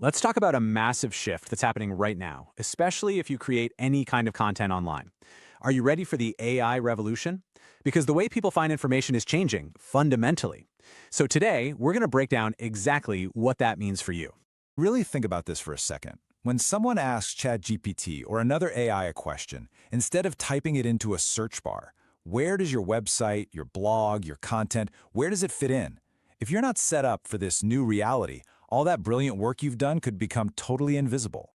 Let's talk about a massive shift that's happening right now, especially if you create any kind of content online. Are you ready for the AI revolution? Because the way people find information is changing fundamentally. So today, we're going to break down exactly what that means for you. Really think about this for a second. When someone asks ChatGPT or another AI a question, instead of typing it into a search bar, where does your website, your blog, your content, where does it fit in? If you're not set up for this new reality, all that brilliant work you've done could become totally invisible.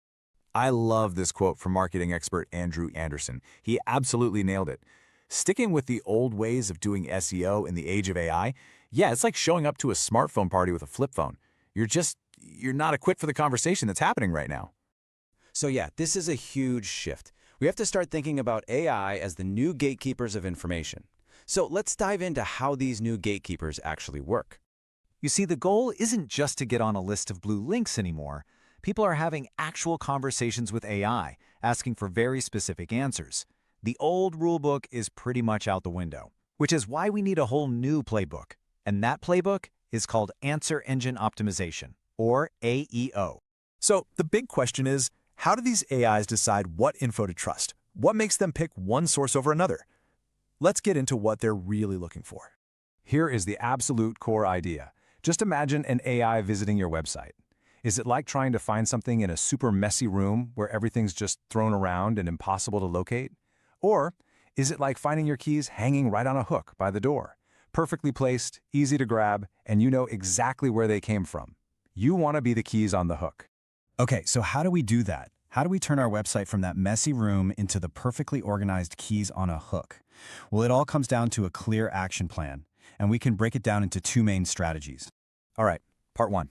I love this quote from marketing expert Andrew Anderson. He absolutely nailed it. Sticking with the old ways of doing SEO in the age of AI, yeah, it's like showing up to a smartphone party with a flip phone. You're not equipped for the conversation that's happening right now. So yeah, this is a huge shift. We have to start thinking about AI as the new gatekeepers of information. So let's dive into how these new gatekeepers actually work. You see, the goal isn't just to get on a list of blue links anymore. People are having actual conversations with AI, asking for very specific answers. The old rulebook is pretty much out the window, which is why we need a whole new playbook. And that playbook is called Answer Engine Optimization, or AEO. So the big question is, how do these AIs decide what info to trust? What makes them pick one source over another? Let's get into what they're really looking for. Here is the absolute core idea. Just imagine an AI visiting your website. Is it like trying to find something in a super messy room where everything's just thrown around and impossible to locate? Or is it like finding your keys hanging right on a hook by the door? Perfectly placed, easy to grab, and you know exactly where they came from. You want to be the keys on the hook. Okay, so how do we do that? How do we turn our website from that messy room into the perfectly organized keys on a hook? Well, it all comes down to a clear action plan, and we can break it down into two main strategies. All right, part one.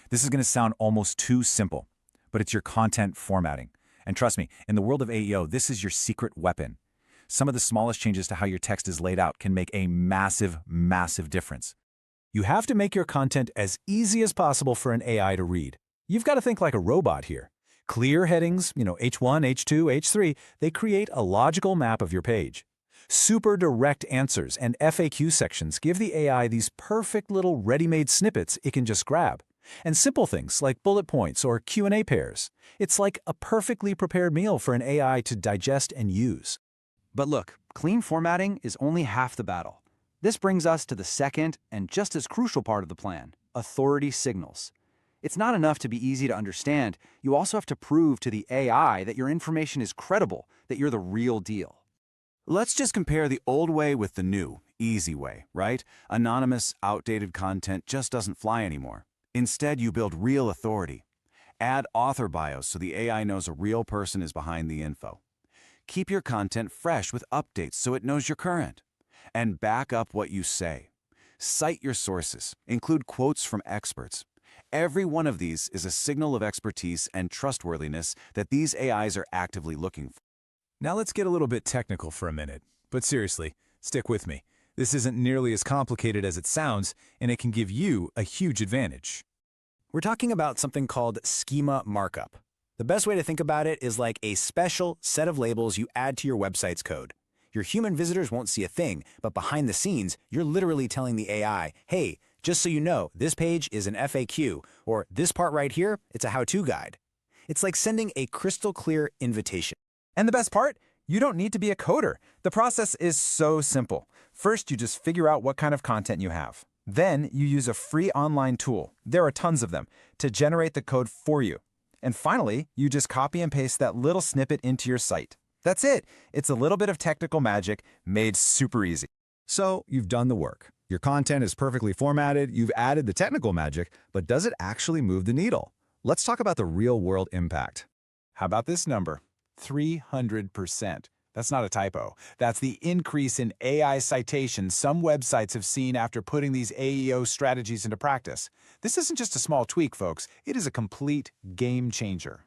This is going to sound almost too simple, but it's your content formatting. And trust me, in the world of AEO, this is your secret weapon. Some of the smallest changes to how your text is laid out can make a massive, massive difference. You have to make your content as easy as possible for an AI to read. You've got to think like a robot here. Clear headings, H1, H2, H3, they create a logical map of your page. Super direct answers and FAQ sections give the AI these perfect little ready-made snippets it can just grab. And simple things like bullet points or Q&A pairs. It's like a perfectly prepared meal for an AI to digest and use. But look, clean formatting is only half the battle. This brings us to the second and just as crucial part of the plan, authority signals. It's not enough to be easy to understand. You also have to prove to the AI that your information is credible, that you're the real deal. Let's just compare the old way with the new, easy way, right? Anonymous, outdated content just doesn't fly anymore. Instead, you build real authority. Add author bios so the AI knows a real person is behind the info. Keep your content fresh with updates so it knows you're current. And back up what you say. Cite your sources. Include quotes from experts. Every one of these is a signal of expertise and trustworthiness that these AIs are actively looking for. Now let's get a little bit technical for a minute. But seriously, stick with me. This isn't nearly as complicated as it sounds, and it can give you a huge advantage. We're talking about something called schema markup. The best way to think about it is like a special set of labels you add to your website's code. Your human visitors won't see a thing, but behind the scenes, you're literally telling the AI, hey, just so you know, this page is an FAQ, or this part right here, it's a how-to guide. It's like sending a crystal clear invitation. And the best part? You don't need to be a coder. The process is so simple. First, you just figure out what kind of content you have. Then, you use a free online tool, there are tons of them, to generate the code for you. And finally, you just copy and paste that little snippet into your site. That's it. It's a little bit of technical magic made super easy. So, you've done the work. Your content is perfectly formatted, you've added the technical magic, but does it actually move the needle? Let's talk about the real-world impact. How about this number? 300%. That's not a typo. That's the increase in AI citations some websites have seen after putting these AEO strategies into practice. This isn't just a small tweak, folks. It is a complete game changer.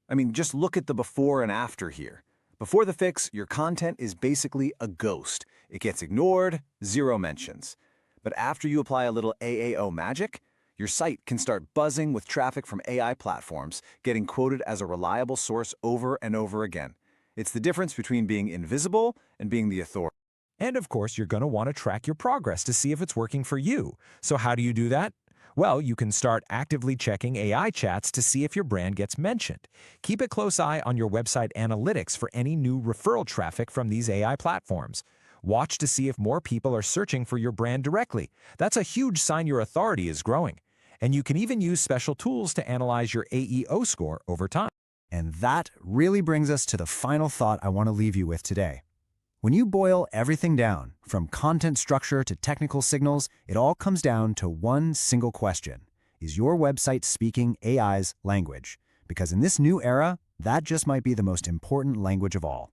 I mean, just look at the before and after here. Before the fix, your content is basically a ghost. It gets ignored, zero mentions. But after you apply a little AAO magic, your site can start buzzing with traffic from AI platforms, getting quoted as a reliable source over and over again. It's the difference between being invisible and being the authority. And of course, you're going to want to track your progress to see if it's working for you. So how do you do that? Well, you can start actively checking AI chats to see if your brand gets mentioned. Keep a close eye on your website analytics for any new referral traffic from these AI platforms. Watch to see if more people are searching for your brand directly. That's a huge sign your authority is growing. And you can even use special tools to analyze your AEO score over time. And that really brings us to the final thought I want to leave you with today. When you boil everything down, from content structure to technical signals, it all comes down to one single question. Is your website speaking AI's language? Because in this new era, that just might be the most important language of all.